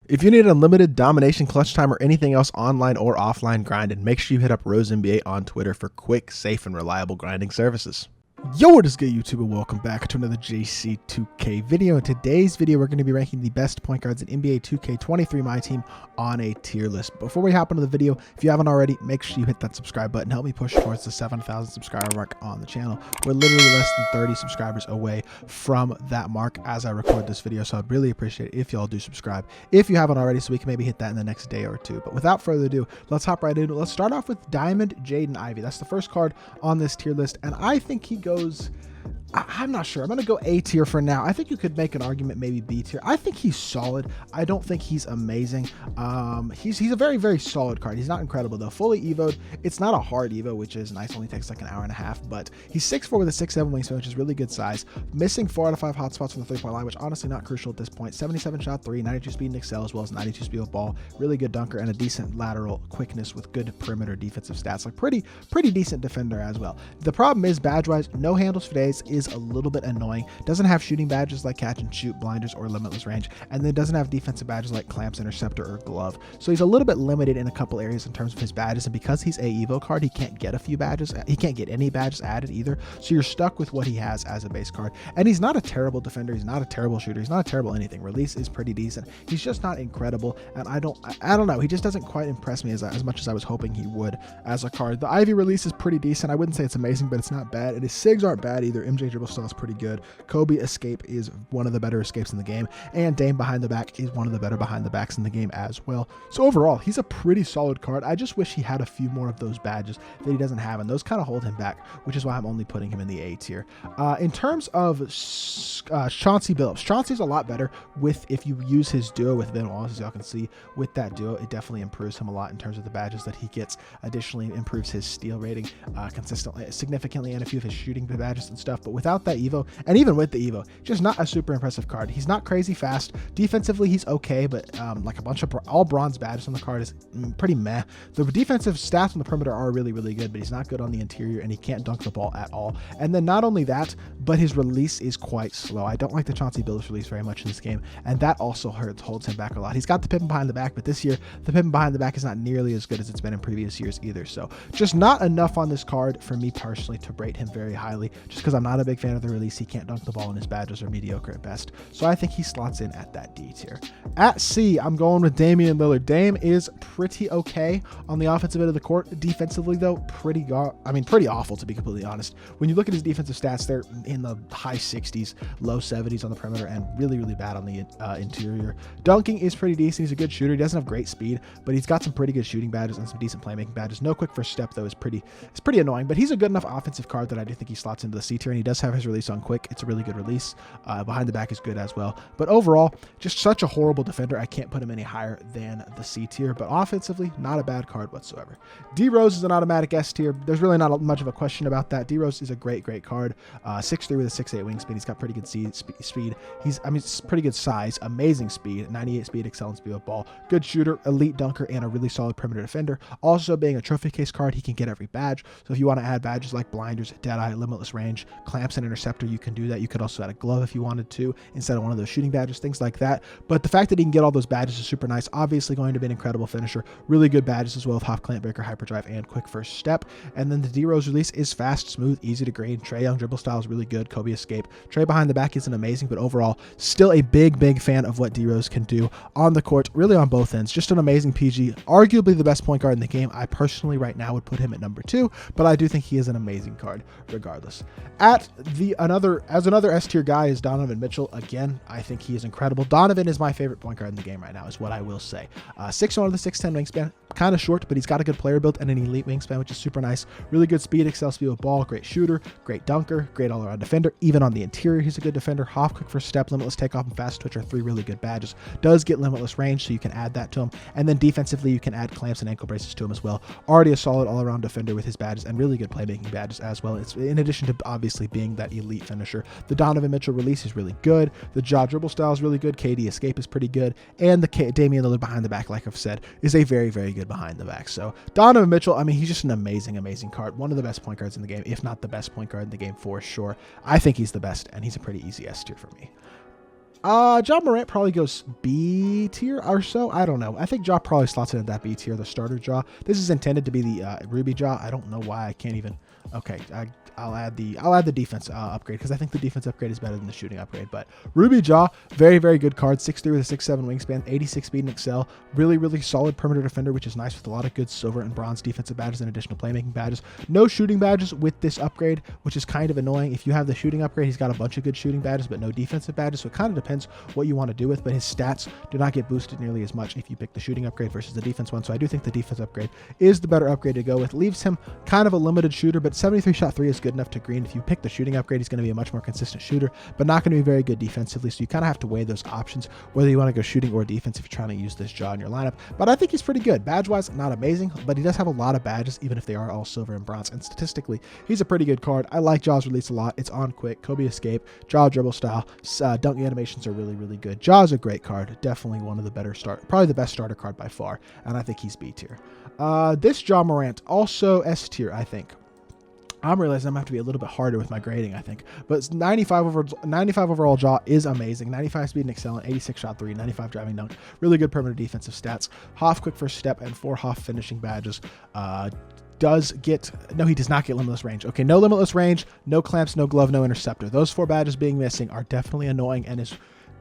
If you need unlimited domination, clutch time, or anything else online or offline grinding, make sure you hit up RoseNBA on Twitter for quick, safe, and reliable grinding services. Yo, what is good, YouTube, and welcome back to another JC2K video. In today's video, we're going to be ranking the best point guards in NBA 2K23 MyTEAM on a tier list. Before we hop into the video, if you haven't already, make sure you hit that subscribe button. Help me push towards the 7,000 subscriber mark on the channel. We're literally less than 30 subscribers away from that mark as I record this video, so I'd really appreciate it if y'all do subscribe if you haven't already, so we can maybe hit that in the next day or two. But without further ado, let's hop right into it. Let's start off with Diamond Jaden Ivey. That's the first card on this tier list, and I think he goes, I'm not sure. I'm going to go A tier for now. I think you could make an argument maybe B tier. I think he's solid. I don't think he's amazing. He's a very, very solid card. He's not incredible though. Fully evoed. It's not a hard evo, which is nice. Only takes like an hour and a half, but he's 6'4" with a 6'7" wingspan, which is really good size. Missing 4 out of 5 hotspots from the 3-point line, which honestly not crucial at this point. 77 shot 3, 92 speed and excel, as well as 92 speed with ball. Really good dunker and a decent lateral quickness with good perimeter defensive stats. Like pretty decent defender as well. The problem is badge wise, no handles for days is a little bit annoying. Doesn't have shooting badges like catch and shoot, blinders, or limitless range, and then doesn't have defensive badges like clamps, interceptor, or glove. So he's a little bit limited in a couple areas in terms of his badges, and because he's a evo card, he can't get a few badges. He can't get any badges added either, so you're stuck with what he has as a base card. And he's not a terrible defender, he's not a terrible shooter, he's not a terrible anything. Release is pretty decent. He's just not incredible, and I don't know, he just doesn't quite impress me as much as I was hoping he would as a card. The Ivy release is pretty decent. I wouldn't say it's amazing, but it's not bad, and his SIGs aren't bad either. MJ dribble style is pretty good. Kobe escape is one of the better escapes in the game, and Dame behind the back is one of the better behind the backs in the game as well. So overall, he's a pretty solid card. I just wish he had a few more of those badges that he doesn't have, and those kind of hold him back, which is why I'm only putting him in the A tier. In terms of Chauncey Billups, Chauncey's a lot better if you use his duo with Ben Wallace. As y'all can see, with that duo, it definitely improves him a lot in terms of the badges that he gets. Additionally, improves his steal rating significantly, and a few of his shooting badges and stuff. But without that evo, and even with the evo, just not a super impressive card. He's not crazy fast. Defensively, he's okay, but like a bunch of all bronze badges on the card is pretty meh. The defensive stats on the perimeter are really, really good, but he's not good on the interior, and he can't dunk the ball at all. And then not only that, but his release is quite slow. I don't like the Chauncey Billups release very much in this game, and that also holds him back a lot. He's got the pippin behind the back, but this year, the pippin behind the back is not nearly as good as it's been in previous years either. So just not enough on this card for me personally to rate him very highly, just because I'm not a big fan of the release. He can't dunk the ball, and his badges are mediocre at best. So I think he slots in at that D tier. At C, I'm going with Damian Lillard. Dame is pretty okay on the offensive end of the court. Defensively, though, pretty awful, to be completely honest. When you look at his defensive stats, they're in the high 60s, low 70s on the perimeter, and really, really bad on the interior. Dunking is pretty decent. He's a good shooter. He doesn't have great speed, but he's got some pretty good shooting badges and some decent playmaking badges. No quick first step, though, is pretty annoying, but he's a good enough offensive card that I do think he slots into the C tier, and he does have his release on quick. It's a really good release. Behind the back is good as well, but overall, just such a horrible defender. I can't put him any higher than the C tier, but offensively, not a bad card whatsoever. D Rose is an automatic S tier. There's really not much of a question about that. D Rose is a great card. 6'3" with a 6'8" wingspan. He's got pretty good speed. It's pretty good size, amazing speed, 98 speed, excellent speed with ball, good shooter, elite dunker, and a really solid perimeter defender. Also, being a trophy case card, he can get every badge. So if you want to add badges like blinders, deadeye, limitless range, clamps, and interceptor, you can do that. You could also add a glove if you wanted to instead of one of those shooting badges, things like that. But the fact that he can get all those badges is super nice. Obviously going to be an incredible finisher. Really good badges as well with Hop, Clamp Breaker, Hyperdrive, and quick first step. And then the D Rose release is fast, smooth, easy to grade. Trae Young dribble style is really good. Kobe escape. Trae behind the back isn't amazing, but overall still a big fan of what D Rose can do on the court, really on both ends. Just an amazing PG, arguably the best point guard in the game. I personally right now would put him at number 2, but I do think he is an amazing card regardless. As another S tier guy is Donovan Mitchell. Again, I think he is incredible. Donovan is my favorite point guard in the game right now, is what I will say. 6'1" with a 6'10" wingspan, kind of short, but he's got a good player build and an elite wingspan, which is super nice. Really good speed, excel speed with ball, great shooter, great dunker, great all-around defender. Even on the interior, he's a good defender. Half quick first step, limitless takeoff, and fast twitch are 3 really good badges. Does get limitless range, so you can add that to him. And then defensively, you can add clamps and ankle braces to him as well. Already a solid all-around defender with his badges and really good playmaking badges as well. It's in addition to obviously being that elite finisher. The Donovan Mitchell release is really good. The jaw dribble style is really good. KD escape is pretty good. And the Damian Lillard behind the back, like I've said, is a very good behind the back. So Donovan Mitchell, I mean, he's just an amazing card. One of the best point guards in the game, if not the best point guard in the game for sure. I think he's the best, and he's a pretty easy S tier for me. Ja Morant probably goes B tier or so. I don't know. I think Ja probably slots in at that B tier, the starter Ja. This is intended to be the Ruby Ja. I don't know why I can't even. Okay, I'll add the defense upgrade because I think the defense upgrade is better than the shooting upgrade. But Ruby Ja, very, very good card. 6'3" with a 6'7" wingspan, 86 speed and excel. Really, really solid perimeter defender, which is nice with a lot of good silver and bronze defensive badges and additional playmaking badges. No shooting badges with this upgrade, which is kind of annoying. If you have the shooting upgrade, he's got a bunch of good shooting badges, but no defensive badges. So it kind of depends what you want to do with, but his stats do not get boosted nearly as much if you pick the shooting upgrade versus the defense one. So I do think the defense upgrade is the better upgrade to go with. Leaves him kind of a limited shooter, but 73 shot 3 is good enough to green. If you pick the shooting upgrade, he's going to be a much more consistent shooter, but not going to be very good defensively. So you kind of have to weigh those options, whether you want to go shooting or defense if you're trying to use this Ja in your lineup. But I think he's pretty good. Badge-wise, not amazing, but he does have a lot of badges, even if they are all silver and bronze. And statistically, he's a pretty good card. I like Ja's release a lot. It's on quick, Kobe escape, Ja dribble style, dunk animations are really, really good. Ja's a great card. Definitely one of the better probably the best starter card by far. And I think he's B tier. This Ja Morant, also S tier, I think. I'm realizing I'm going to have to be a little bit harder with my grading, I think. But 95 overall Ja is amazing. 95 speed and excellent, 86 shot 3, 95 driving dunk. Really good perimeter defensive stats. Hoff quick first step and 4 Hoff finishing badges. No, he does not get limitless range. Okay, no limitless range, no clamps, no glove, no interceptor. Those 4 badges being missing are definitely annoying and is...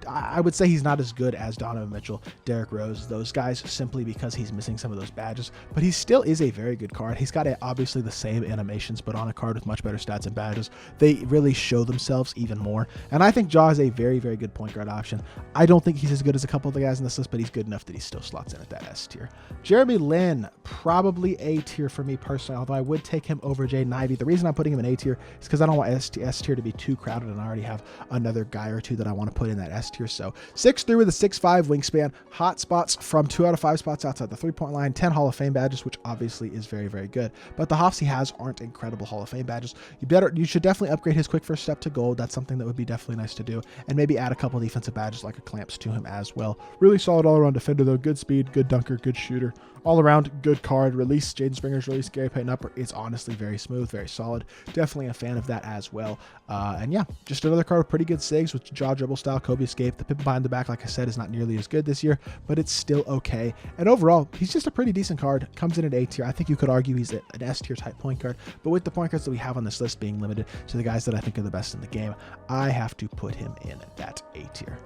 I would say he's not as good as Donovan Mitchell, Derrick Rose, those guys, simply because he's missing some of those badges. But he still is a very good card. He's got obviously the same animations, but on a card with much better stats and badges. They really show themselves even more. And I think Ja is a very, very good point guard option. I don't think he's as good as a couple of the guys in this list, but he's good enough that he still slots in at that S tier. Jeremy Lin, probably A tier for me personally, although I would take him over Jaden Ivey. The reason I'm putting him in A tier is because I don't want S tier to be too crowded, and I already have another guy or two that I want to put in that S tier. So 6'3" with a 6'5" wingspan, hot spots from 2 out of 5 spots outside the 3-point line, 10 Hall of Fame badges, which obviously is very, very good. But the Hoffs he has aren't incredible Hall of Fame badges. You should definitely upgrade his quick first step to gold. That's something that would be definitely nice to do. And maybe add a couple defensive badges like a clamps to him as well. Really solid all-around defender though. Good speed, good dunker, good shooter. All around good card. Release, Jaden Springer's release, Gary Payton upper. It's honestly very smooth, very solid. Definitely a fan of that as well. And yeah, just another card with pretty good sigs with Ja dribble style, Kobe escape. The pip behind the back, like I said, is not nearly as good this year, but it's still okay. And overall, he's just a pretty decent card. Comes in at A tier. I think you could argue he's an S tier type point guard, but with the point guards that we have on this list being limited to the guys that I think are the best in the game, I have to put him in that A tier.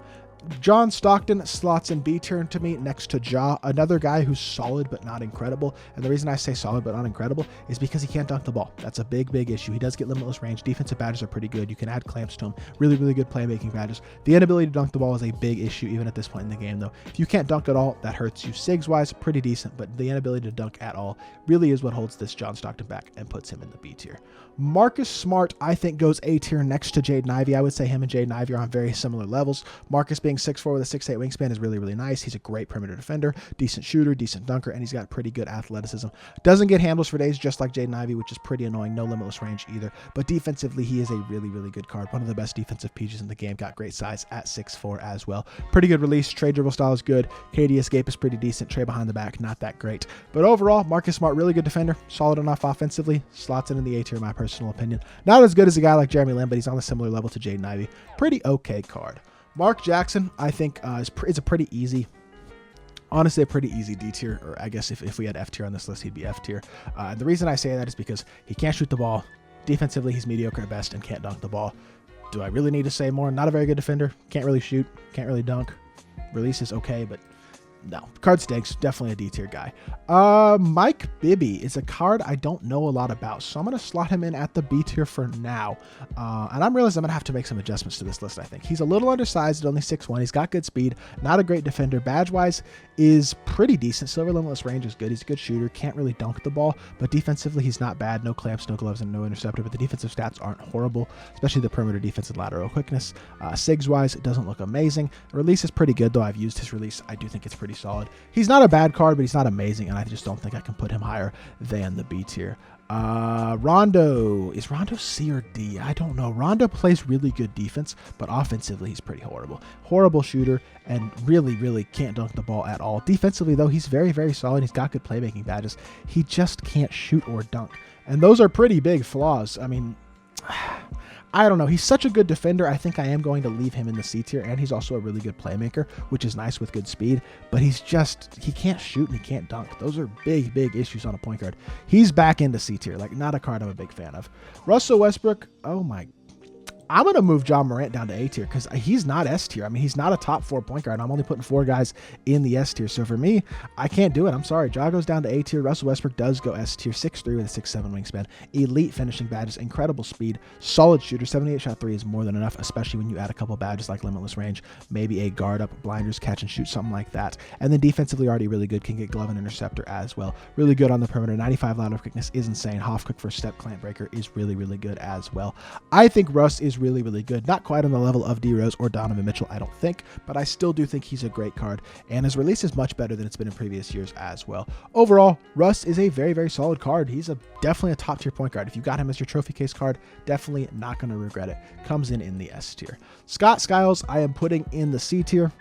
John Stockton slots in B tier to me next to Ja, another guy who's solid but not incredible. And the reason I say solid but not incredible is because he can't dunk the ball. That's a big, big issue. He does get limitless range. Defensive badges are pretty good. You can add clamps to him. Really, really good playmaking badges. The inability to dunk the ball is a big issue even at this point in the game, though. If you can't dunk at all, that hurts you. Sigs-wise, pretty decent, but the inability to dunk at all really is what holds this John Stockton back and puts him in the B tier. Marcus Smart, I think, goes A tier next to Jaden Ivey. I would say him and Jaden Ivey are on very similar levels. Marcus being 6'4" with a 6'8" wingspan is really, really nice. He's a great perimeter defender, decent shooter, decent dunker, and he's got pretty good athleticism. Doesn't get handles for days, just like Jaden Ivey, which is pretty annoying. No limitless range either. But defensively, he is a really, really good card. One of the best defensive peaches in the game. Got great size at 6'4" as well. Pretty good release. Trey dribble style is good. KD escape is pretty decent. Trey behind the back, not that great. But overall, Marcus Smart, really good defender. Solid enough offensively. Slots in the A tier, in my personal opinion. Not as good as a guy like Jeremy Lin, but he's on a similar level to Jaden Ivey. Pretty okay card. Mark Jackson, I think, is a pretty easy, honestly, a pretty easy D tier, or I guess if we had F tier on this list, he'd be F tier. The reason I say that is because he can't shoot the ball. Defensively, he's mediocre at best and can't dunk the ball. Do I really need to say more? Not a very good defender. Can't really shoot. Can't really dunk. Release is okay, but no. Card stinks. Definitely a D tier guy. Mike Bibby is a card I don't know a lot about, so I'm going to slot him in at the B tier for now. And I'm realizing I'm going to have to make some adjustments to this list, I think. He's a little undersized at only 6'1". He's got good speed. Not a great defender. Badge-wise is pretty decent. Silver limitless range is good. He's a good shooter. Can't really dunk the ball, but defensively he's not bad. No clamps, no gloves, and no interceptor, but the defensive stats aren't horrible, especially the perimeter defense and lateral quickness. Sigs-wise, it doesn't look amazing. Release is pretty good, though. I've used his release. I do think it's pretty solid. He's not a bad card, but he's not amazing, and I just don't think I can put him higher than the B tier. Rondo. Is Rondo C or D? I don't know. Rondo plays really good defense, but offensively he's pretty horrible. Horrible shooter and really, really can't dunk the ball at all. Defensively, though, he's very, very solid. He's got good playmaking badges. He just can't shoot or dunk, and those are pretty big flaws. I mean, I don't know. He's such a good defender. I think I am going to leave him in the C tier, and he's also a really good playmaker, which is nice with good speed, but he can't shoot and he can't dunk. Those are big, big issues on a point guard. He's back into C tier, like not a card I'm a big fan of. Russell Westbrook, oh my, I'm going to move John Morant down to A tier because he's not S tier. I mean, he's not a top 4 point guard. I'm only putting 4 guys in the S tier. So for me, I can't do it. I'm sorry. Ja goes down to A tier. Russell Westbrook does go S tier. 6'3" with a 6'7" wingspan. Elite finishing badges. Incredible speed. Solid shooter. 78 shot 3 is more than enough, especially when you add a couple badges like limitless range, maybe a guard up, blinders, catch and shoot, something like that. And then defensively already really good. Can get glove and interceptor as well. Really good on the perimeter. 95 lateral quickness is insane. Half quick first step. Clamp breaker is really, really good as well. I think Russ is really, really good. Not quite on the level of D Rose or Donovan Mitchell, I don't think, but I still do think he's a great card, and his release is much better than it's been in previous years as well. Overall, Russ is a very, very solid card. He's definitely a top tier point guard. If you got him as your trophy case card, definitely not going to regret it. Comes in the S tier. Scott Skiles, I am putting in the C tier.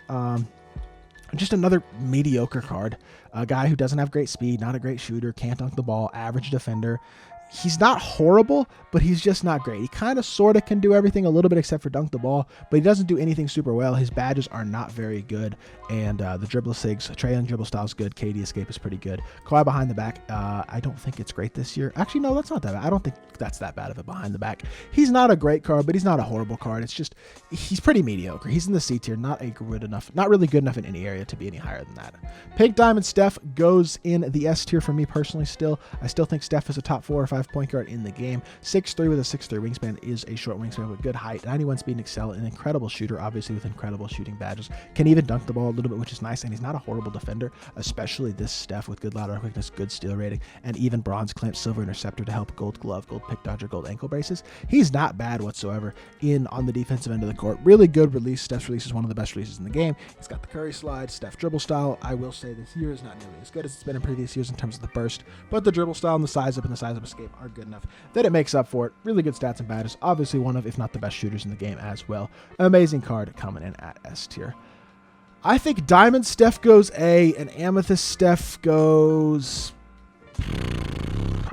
Just another mediocre card. A guy who doesn't have great speed, not a great shooter, can't dunk the ball, average defender. He's not horrible, but he's just not great. He kind of sort of can do everything a little bit except for dunk the ball, but he doesn't do anything super well. His badges are not very good, and the dribble sigs, Trae Young dribble style is good. KD escape is pretty good. Kawhi behind the back, I don't think it's great this year. Actually, no, that's not that bad. I don't think that's that bad of it behind the back. He's not a great card, but he's not a horrible card. It's just he's pretty mediocre. He's in the C tier, not really good enough in any area to be any higher than that. Pink Diamond Steph goes in the S tier for me personally. I still think Steph is a top 4 or 5 point guard in the game. 6'3" with a 6'3" wingspan is a short wingspan with good height. 91 speed and excel, an incredible shooter, obviously with incredible shooting badges. Can even dunk the ball a little bit, which is nice, and he's not a horrible defender, especially this Steph with good lateral quickness, good steal rating, and even bronze clamp, silver interceptor to help, gold glove, gold pick dodger, gold ankle braces. He's not bad whatsoever on the defensive end of the court. Really good release. Steph's release is one of the best releases in the game. He's got the Curry slide, Steph dribble style. I will say this year is not nearly as good as it's been in previous years in terms of the burst, but the dribble style and the size up and the size up escape are good enough that it makes up for it. Really good stats and badges. Obviously one of, if not the best shooters in the game as well. Amazing card coming in at S tier. I think Diamond Steph goes A and Amethyst Steph goes,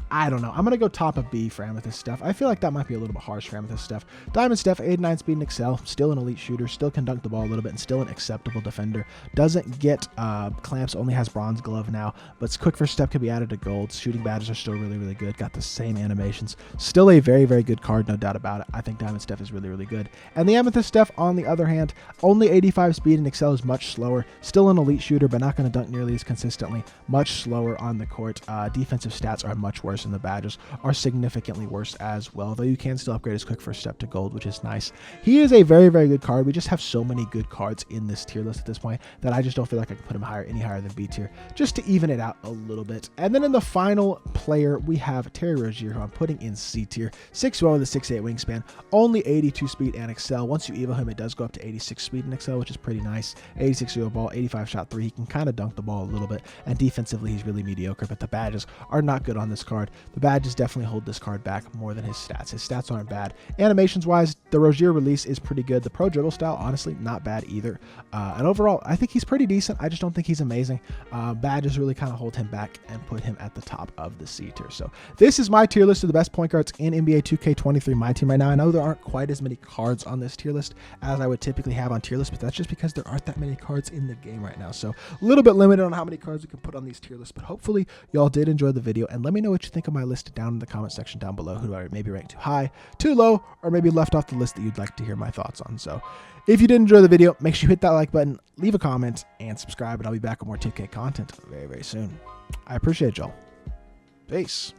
I don't know. I'm going to go top of B for Amethyst Steph. I feel like that might be a little bit harsh for Amethyst Steph. Diamond Steph, 89 speed and excel. Still an elite shooter. Still can dunk the ball a little bit and still an acceptable defender. Doesn't get clamps. Only has bronze glove now. But quick first step can be added to gold. Shooting badges are still really, really good. Got the same animations. Still a very, very good card. No doubt about it. I think Diamond Steph is really, really good. And the Amethyst Steph, on the other hand, only 85 speed and excel is much slower. Still an elite shooter, but not going to dunk nearly as consistently. Much slower on the court. Defensive stats are much worse, and the badges are significantly worse as well, though you can still upgrade his quick first step to gold, which is nice. He is a very, very good card. We just have so many good cards in this tier list at this point that I just don't feel like I can put him any higher than B tier, just to even it out a little bit. And then in the final player, we have Terry Rozier, who I'm putting in C tier. 6'1" with a 6'8" wingspan, only 82 speed and excel. Once you evo him, it does go up to 86 speed and excel, which is pretty nice. 86 evo ball, 85 shot 3. He can kind of dunk the ball a little bit, and defensively he's really mediocre, but the badges are not good on this card. The badges definitely hold this card back more than his stats. His stats aren't bad. Animations wise, the Rozier release is pretty good. The pro dribble style, honestly, not bad either. And overall, I think he's pretty decent. I just don't think he's amazing. Badges really kind of hold him back and put him at the top of the C tier. So this is my tier list of the best point guards in NBA 2K23 MyTEAM right now. I know there aren't quite as many cards on this tier list as I would typically have on tier lists, but that's just because there aren't that many cards in the game right now. So a little bit limited on how many cards we can put on these tier lists, but hopefully y'all did enjoy the video, and let me know what you think of my list down in the comment section down below. Who do I maybe rank too high, too low, or maybe left off the list that you'd like to hear my thoughts on. So if you did enjoy the video, make sure you hit that like button, leave a comment, and subscribe, and I'll be back with more 2K content very, very soon. I appreciate y'all. Peace.